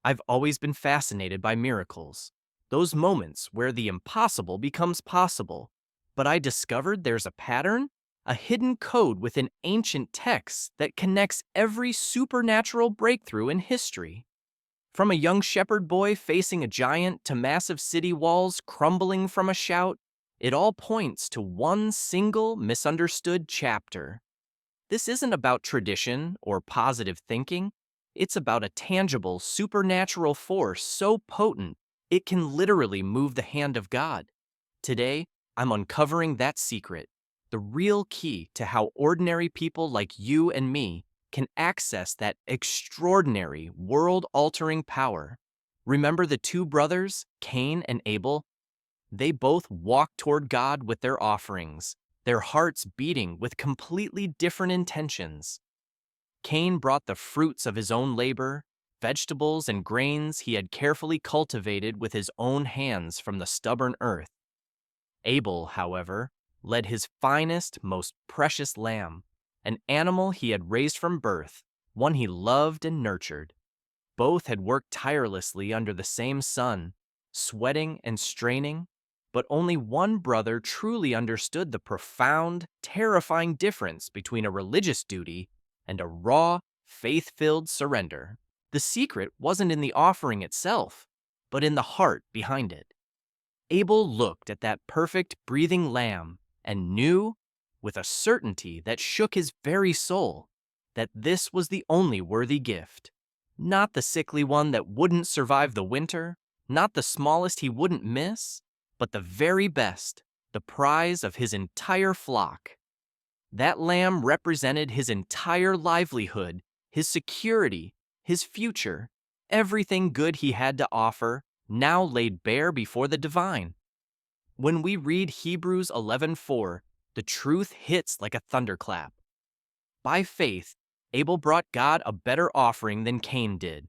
I've always been fascinated by miracles, those moments where the impossible becomes possible. But I discovered there's a pattern, a hidden code within ancient texts that connects every supernatural breakthrough in history. From a young shepherd boy facing a giant to massive city walls crumbling from a shout, it all points to one single misunderstood chapter. This isn't about tradition or positive thinking. It's about a tangible, supernatural force so potent it can literally move the hand of God. Today, I'm uncovering that secret, the real key to how ordinary people like you and me can access that extraordinary, world altering power. Remember the two brothers, Cain and Abel? They both walked toward God with their offerings, their hearts beating with completely different intentions. Cain brought the fruits of his own labor, vegetables and grains he had carefully cultivated with his own hands from the stubborn earth. Abel, however, led his finest, most precious lamb, an animal he had raised from birth, one he loved and nurtured. Both had worked tirelessly under the same sun, sweating and straining, but only one brother truly understood the profound, terrifying difference between a religious duty and a raw, faith-filled surrender. The secret wasn't in the offering itself, but in the heart behind it. Abel looked at that perfect, breathing lamb and knew, with a certainty that shook his very soul, that this was the only worthy gift. Not the sickly one that wouldn't survive the winter, not the smallest he wouldn't miss, but the very best, the prize of his entire flock. That lamb represented his entire livelihood, his security, his future, everything good he had to offer, now laid bare before the divine. When we read Hebrews 11:4, the truth hits like a thunderclap. By faith, Abel brought God a better offering than Cain did.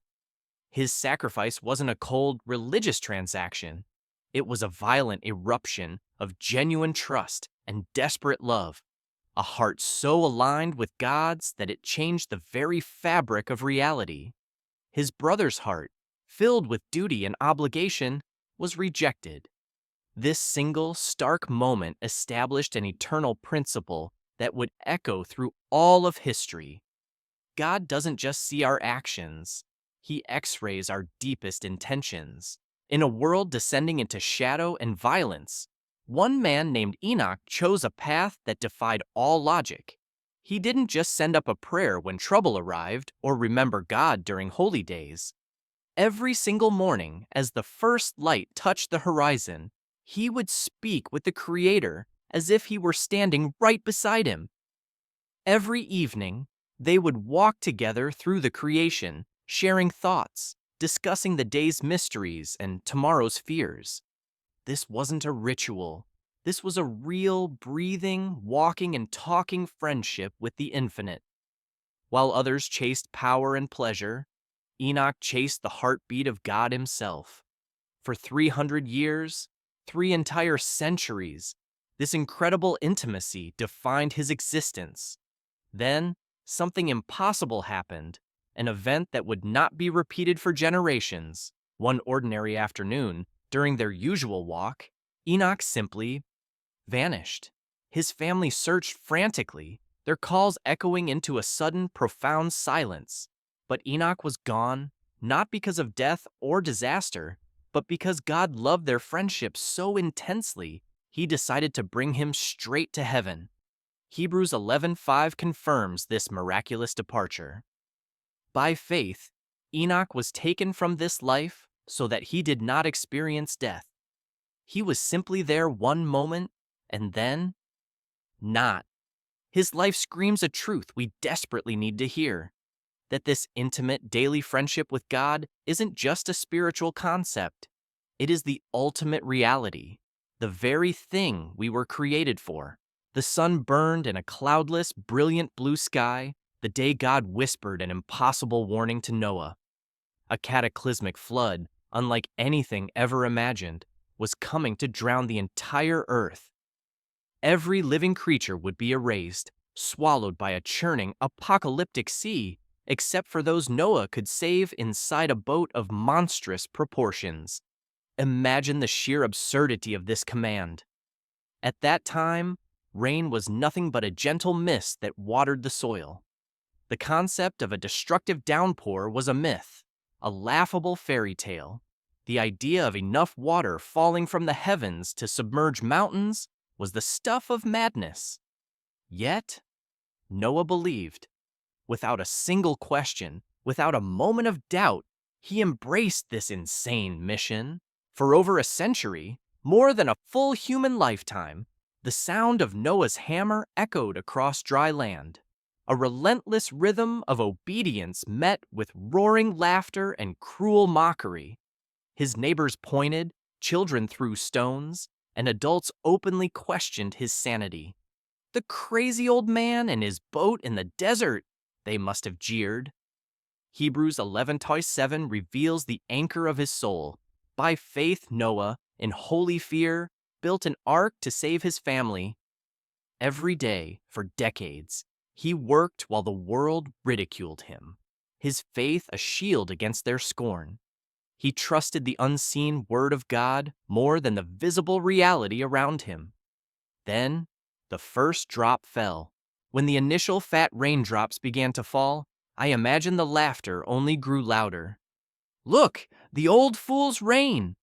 His sacrifice wasn't a cold, religious transaction. It was a violent eruption of genuine trust and desperate love, a heart so aligned with God's that it changed the very fabric of reality. His brother's heart, filled with duty and obligation, was rejected. This single, stark moment established an eternal principle that would echo through all of history. God doesn't just see our actions, He x-rays our deepest intentions. In a world descending into shadow and violence, one man named Enoch chose a path that defied all logic. He didn't just send up a prayer when trouble arrived or remember God during holy days. Every single morning, as the first light touched the horizon, he would speak with the Creator as if he were standing right beside him. Every evening, they would walk together through the creation, sharing thoughts, discussing the day's mysteries and tomorrow's fears. This wasn't a ritual. This was a real, breathing, walking, and talking friendship with the infinite. While others chased power and pleasure, Enoch chased the heartbeat of God himself. For 300 years, 3 entire centuries, this incredible intimacy defined his existence. Then, something impossible happened, an event that would not be repeated for generations. One ordinary afternoon, during their usual walk, Enoch simply vanished. His family searched frantically, their calls echoing into a sudden, profound silence. But Enoch was gone, not because of death or disaster, but because God loved their friendship so intensely, He decided to bring him straight to heaven. Hebrews 11:5 confirms this miraculous departure. By faith, Enoch was taken from this life so that he did not experience death. He was simply there one moment, and then, not. His life screams a truth we desperately need to hear, that this intimate daily friendship with God isn't just a spiritual concept. It is the ultimate reality, the very thing we were created for. The sun burned in a cloudless, brilliant blue sky the day God whispered an impossible warning to Noah. A cataclysmic flood, unlike anything ever imagined, was coming to drown the entire earth. Every living creature would be erased, swallowed by a churning, apocalyptic sea, except for those Noah could save inside a boat of monstrous proportions. Imagine the sheer absurdity of this command. At that time, rain was nothing but a gentle mist that watered the soil. The concept of a destructive downpour was a myth, a laughable fairy tale. The idea of enough water falling from the heavens to submerge mountains was the stuff of madness. Yet, Noah believed. Without a single question, without a moment of doubt, he embraced this insane mission. For over a century, more than a full human lifetime, the sound of Noah's hammer echoed across dry land. A relentless rhythm of obedience met with roaring laughter and cruel mockery. His neighbors pointed, children threw stones, and adults openly questioned his sanity. The crazy old man and his boat in the desert, they must have jeered. Hebrews 11:7 reveals the anchor of his soul. By faith, Noah, in holy fear, built an ark to save his family. Every day, for decades, he worked while the world ridiculed him, his faith a shield against their scorn. He trusted the unseen word of God more than the visible reality around him. Then, the first drop fell. When the initial fat raindrops began to fall, I imagine the laughter only grew louder. Look, the old fool's rain!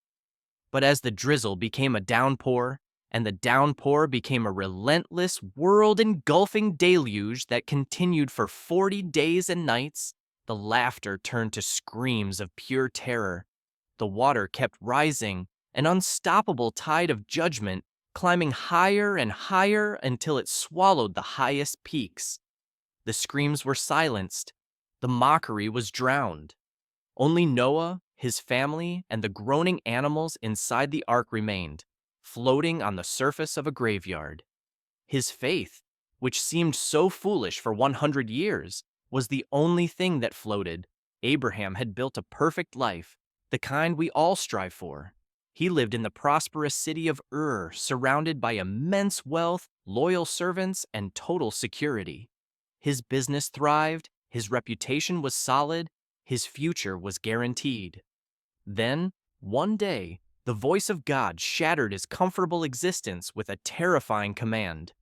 But as the drizzle became a downpour, and the downpour became a relentless, world-engulfing deluge that continued for 40 days and nights, the laughter turned to screams of pure terror. The water kept rising, an unstoppable tide of judgment, climbing higher and higher until it swallowed the highest peaks. The screams were silenced. The mockery was drowned. Only Noah, his family, and the groaning animals inside the ark remained, floating on the surface of a graveyard. His faith, which seemed so foolish for 100 years, was the only thing that floated. Abraham had built a perfect life, the kind we all strive for. He lived in the prosperous city of Ur, surrounded by immense wealth, loyal servants, and total security. His business thrived, his reputation was solid, his future was guaranteed. Then, one day, the voice of God shattered his comfortable existence with a terrifying command.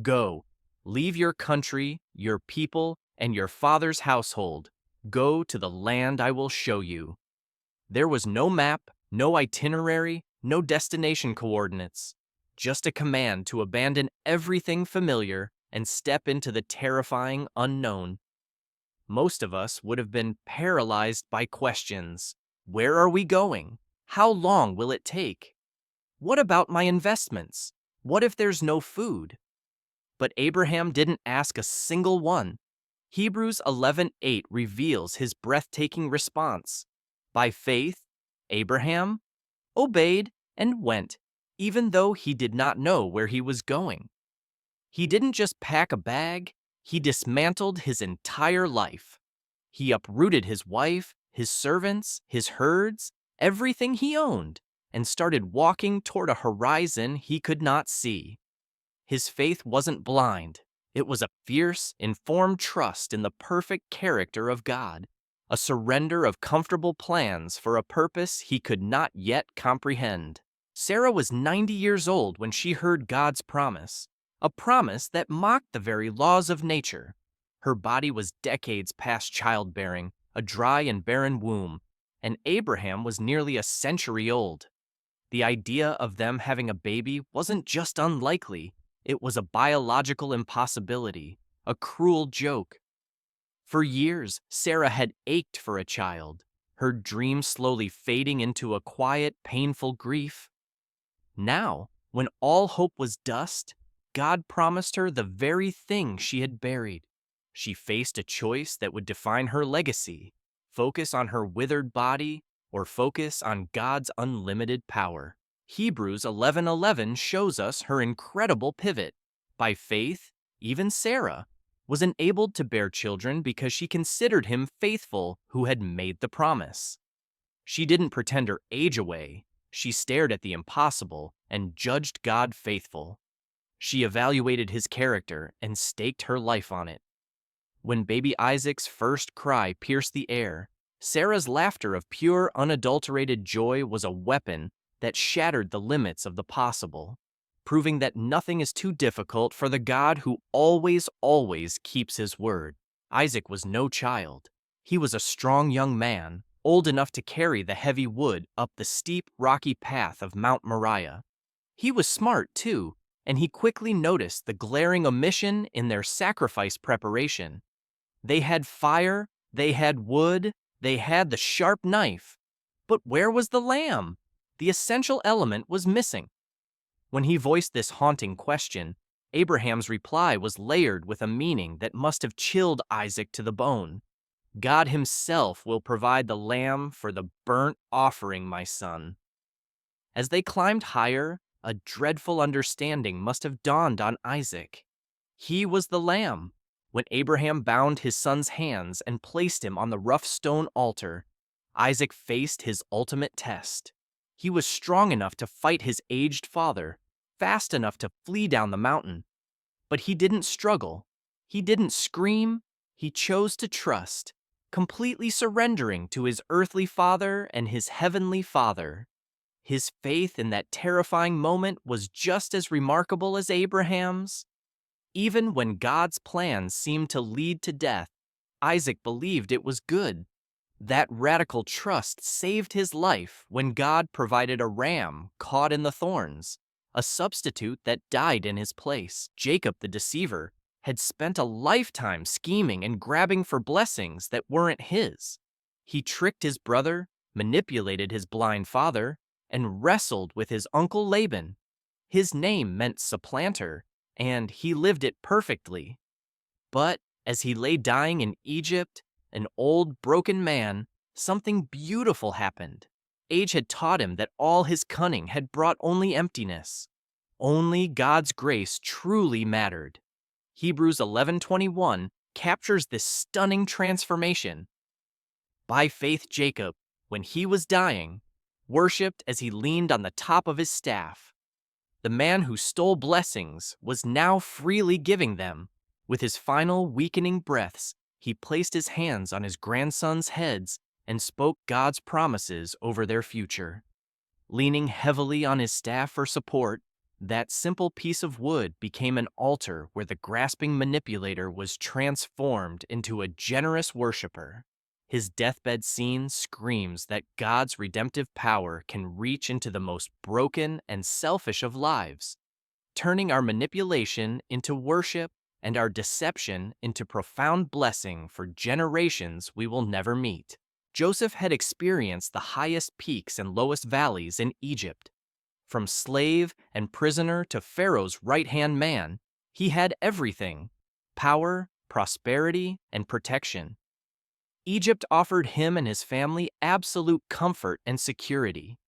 Go, leave your country, your people, and your father's household. Go to the land I will show you. There was no map, no itinerary, no destination coordinates. Just a command to abandon everything familiar and step into the terrifying unknown. Most of us would have been paralyzed by questions. Where are we going? How long will it take? What about my investments? What if there's no food? But Abraham didn't ask a single one. Hebrews 11:8 reveals his breathtaking response. By faith, Abraham obeyed and went, even though he did not know where he was going. He didn't just pack a bag, he dismantled his entire life. He uprooted his wife, his servants, his herds, everything he owned, and started walking toward a horizon he could not see. His faith wasn't blind. It was a fierce, informed trust in the perfect character of God, a surrender of comfortable plans for a purpose he could not yet comprehend. Sarah was 90 years old when she heard God's promise, a promise that mocked the very laws of nature. Her body was decades past childbearing, a dry and barren womb, and Abraham was nearly a century old. The idea of them having a baby wasn't just unlikely, it was a biological impossibility, a cruel joke. For years, Sarah had ached for a child, her dream slowly fading into a quiet, painful grief. Now, when all hope was dust, God promised her the very thing she had buried. She faced a choice that would define her legacy: focus on her withered body or focus on God's unlimited power. Hebrews 11:11 shows us her incredible pivot. By faith, even Sarah was enabled to bear children because she considered him faithful who had made the promise. She didn't pretend her age away. She stared at the impossible and judged God faithful. She evaluated his character and staked her life on it. When baby Isaac's first cry pierced the air, Sarah's laughter of pure, unadulterated joy was a weapon that shattered the limits of the possible, proving that nothing is too difficult for the God who always, always keeps his word. Isaac was no child. He was a strong young man, old enough to carry the heavy wood up the steep, rocky path of Mount Moriah. He was smart, too, and he quickly noticed the glaring omission in their sacrifice preparation. They had fire, they had wood, they had the sharp knife. But where was the lamb? The essential element was missing. When he voiced this haunting question, Abraham's reply was layered with a meaning that must have chilled Isaac to the bone. God himself will provide the lamb for the burnt offering, my son. As they climbed higher, a dreadful understanding must have dawned on Isaac. He was the lamb. When Abraham bound his son's hands and placed him on the rough stone altar, Isaac faced his ultimate test. He was strong enough to fight his aged father, fast enough to flee down the mountain. But he didn't struggle. He didn't scream. He chose to trust, completely surrendering to his earthly father and his heavenly Father. His faith in that terrifying moment was just as remarkable as Abraham's. Even when God's plans seemed to lead to death, Isaac believed it was good. That radical trust saved his life when God provided a ram caught in the thorns, a substitute that died in his place. Jacob the deceiver had spent a lifetime scheming and grabbing for blessings that weren't his. He tricked his brother, manipulated his blind father, and wrestled with his uncle Laban. His name meant supplanter, and he lived it perfectly. But as he lay dying in Egypt, an old, broken man, something beautiful happened. Age had taught him that all his cunning had brought only emptiness. Only God's grace truly mattered. Hebrews 11:21 captures this stunning transformation. By faith, Jacob, when he was dying, worshipped as he leaned on the top of his staff. The man who stole blessings was now freely giving them. With his final weakening breaths, he placed his hands on his grandsons' heads and spoke God's promises over their future. Leaning heavily on his staff for support, that simple piece of wood became an altar where the grasping manipulator was transformed into a generous worshiper. His deathbed scene screams that God's redemptive power can reach into the most broken and selfish of lives, turning our manipulation into worship and our deception into profound blessing for generations we will never meet. Joseph had experienced the highest peaks and lowest valleys in Egypt. From slave and prisoner to Pharaoh's right-hand man, he had everything: power, prosperity, and protection. Egypt offered him and his family absolute comfort and security.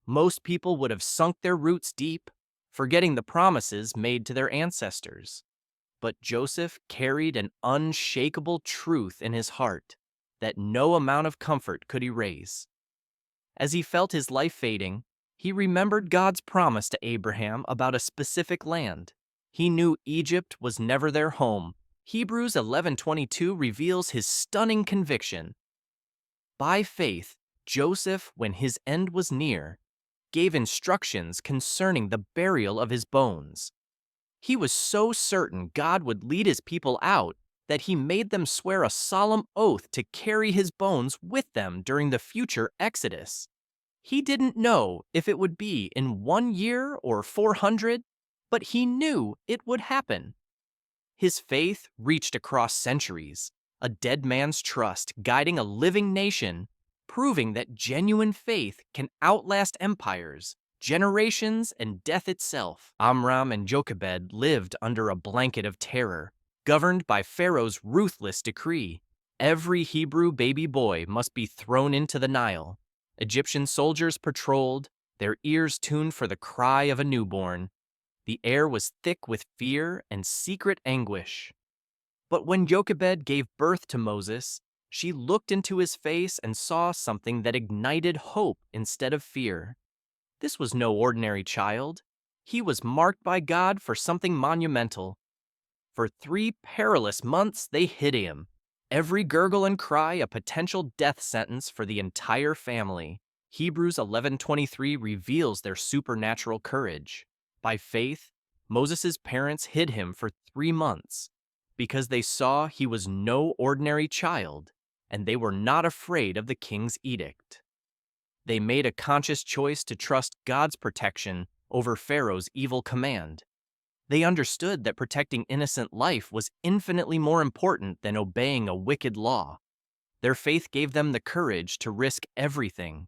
Most people would have sunk their roots deep, forgetting the promises made to their ancestors. But Joseph carried an unshakable truth in his heart that no amount of comfort could erase. As he felt his life fading, he remembered God's promise to Abraham about a specific land. He knew Egypt was never their home. Hebrews 11:22 reveals his stunning conviction. By faith, Joseph, when his end was near, gave instructions concerning the burial of his bones. He was so certain God would lead his people out that he made them swear a solemn oath to carry his bones with them during the future Exodus. He didn't know if it would be in 1 year or 400, but he knew it would happen. His faith reached across centuries, a dead man's trust guiding a living nation, proving that genuine faith can outlast empires, generations, and death itself. Amram and Jochebed lived under a blanket of terror, governed by Pharaoh's ruthless decree. Every Hebrew baby boy must be thrown into the Nile. Egyptian soldiers patrolled, their ears tuned for the cry of a newborn. The air was thick with fear and secret anguish. But when Jochebed gave birth to Moses, she looked into his face and saw something that ignited hope instead of fear. This was no ordinary child. He was marked by God for something monumental. For 3 perilous months they hid him, every gurgle and cry a potential death sentence for the entire family. Hebrews 11:23 reveals their supernatural courage. By faith, Moses' parents hid him for 3 months because they saw he was no ordinary child and they were not afraid of the king's edict. They made a conscious choice to trust God's protection over Pharaoh's evil command. They understood that protecting innocent life was infinitely more important than obeying a wicked law. Their faith gave them the courage to risk everything.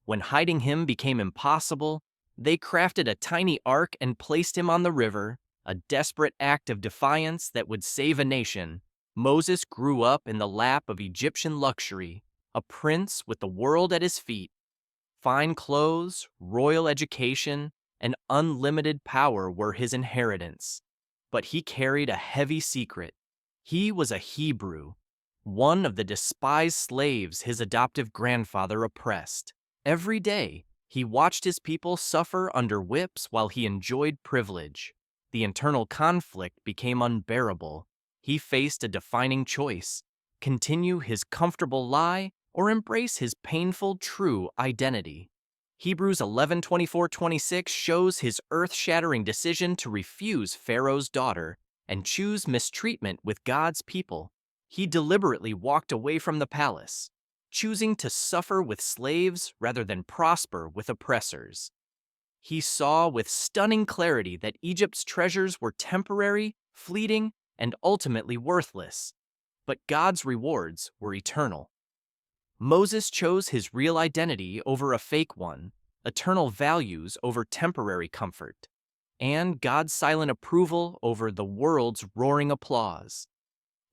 When hiding him became impossible, they crafted a tiny ark and placed him on the river, a desperate act of defiance that would save a nation. Moses grew up in the lap of Egyptian luxury, a prince with the world at his feet. Fine clothes, royal education, and unlimited power were his inheritance. But he carried a heavy secret. He was a Hebrew, one of the despised slaves his adoptive grandfather oppressed. Every day, he watched his people suffer under whips while he enjoyed privilege. The internal conflict became unbearable. He faced a defining choice: continue his comfortable lie or embrace his painful true identity. Hebrews 11:24-26 shows his earth-shattering decision to refuse Pharaoh's daughter and choose mistreatment with God's people. He deliberately walked away from the palace, choosing to suffer with slaves rather than prosper with oppressors. He saw with stunning clarity that Egypt's treasures were temporary, fleeting, and ultimately worthless, but God's rewards were eternal. Moses chose his real identity over a fake one, eternal values over temporary comfort, and God's silent approval over the world's roaring applause.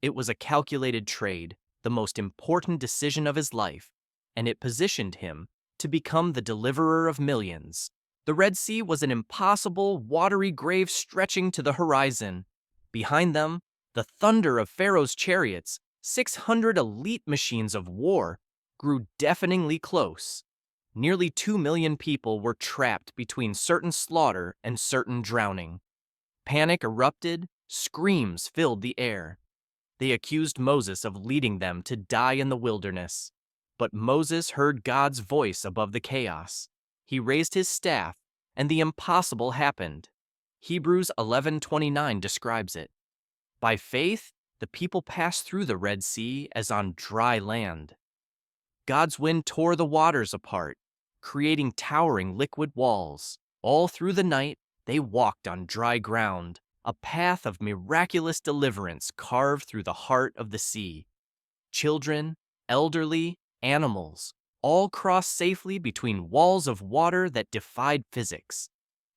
It was a calculated trade, the most important decision of his life, and it positioned him to become the deliverer of millions. The Red Sea was an impossible, watery grave stretching to the horizon. Behind them, the thunder of Pharaoh's chariots, 600 elite machines of war, grew deafeningly close. Nearly 2 million people were trapped between certain slaughter and certain drowning. Panic erupted, screams filled the air. They accused Moses of leading them to die in the wilderness. But Moses heard God's voice above the chaos. He raised his staff, and the impossible happened. Hebrews 11:29 describes it. By faith, the people passed through the Red Sea as on dry land. God's wind tore the waters apart, creating towering liquid walls. All through the night, they walked on dry ground, a path of miraculous deliverance carved through the heart of the sea. Children, elderly, animals, all crossed safely between walls of water that defied physics.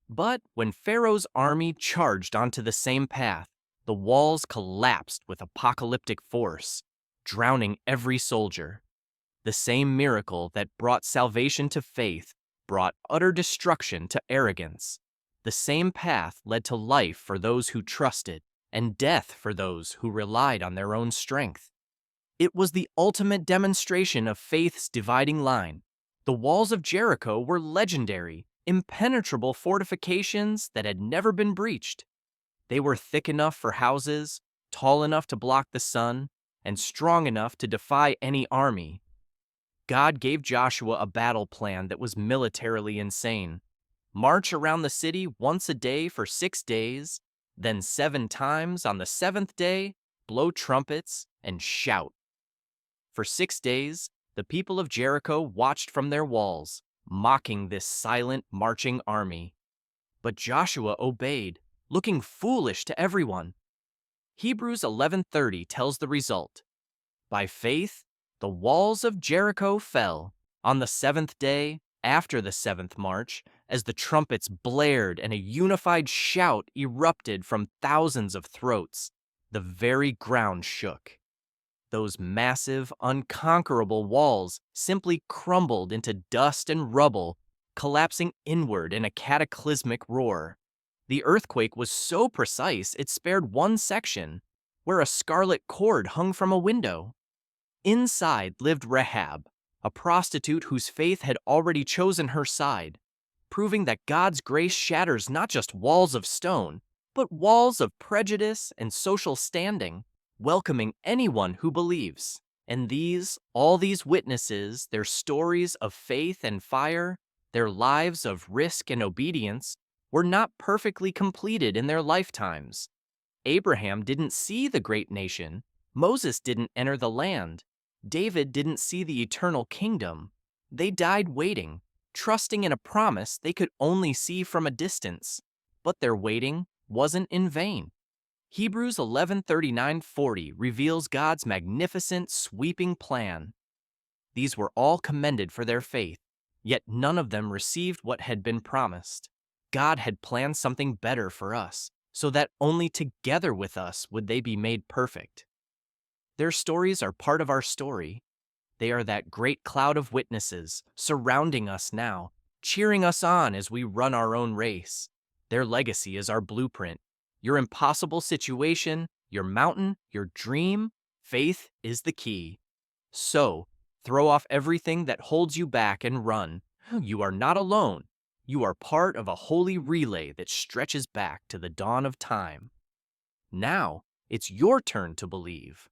But when Pharaoh's army charged onto the same path, the walls collapsed with apocalyptic force, drowning every soldier. The same miracle that brought salvation to faith brought utter destruction to arrogance. The same path led to life for those who trusted and death for those who relied on their own strength. It was the ultimate demonstration of faith's dividing line. The walls of Jericho were legendary, impenetrable fortifications that had never been breached. They were thick enough for houses, tall enough to block the sun, and strong enough to defy any army. God gave Joshua a battle plan that was militarily insane. March around the city once a day for 6 days, then 7 times on the 7th day, blow trumpets, and shout. For 6 days, the people of Jericho watched from their walls, mocking this silent, marching army. But Joshua obeyed, looking foolish to everyone. Hebrews 11:30 tells the result. By faith, the walls of Jericho fell on the 7th day after the 7th march, as the trumpets blared and a unified shout erupted from thousands of throats. The very ground shook. Those massive, unconquerable walls simply crumbled into dust and rubble, collapsing inward in a cataclysmic roar. The earthquake was so precise it spared one section, where a scarlet cord hung from a window. Inside lived Rahab, a prostitute whose faith had already chosen her side, proving that God's grace shatters not just walls of stone, but walls of prejudice and social standing, welcoming anyone who believes. And all these witnesses, their stories of faith and fire, their lives of risk and obedience, were not perfectly completed in their lifetimes. Abraham didn't see the great nation. Moses didn't enter the land. David didn't see the eternal kingdom. They died waiting, trusting in a promise they could only see from a distance. But their waiting wasn't in vain. Hebrews 11:39-40 reveals God's magnificent, sweeping plan. These were all commended for their faith, yet none of them received what had been promised. God had planned something better for us, so that only together with us would they be made perfect. Their stories are part of our story. They are that great cloud of witnesses surrounding us now, cheering us on as we run our own race. Their legacy is our blueprint. Your impossible situation, your mountain, your dream, faith is the key. So, throw off everything that holds you back and run. You are not alone. You are part of a holy relay that stretches back to the dawn of time. Now, it's your turn to believe.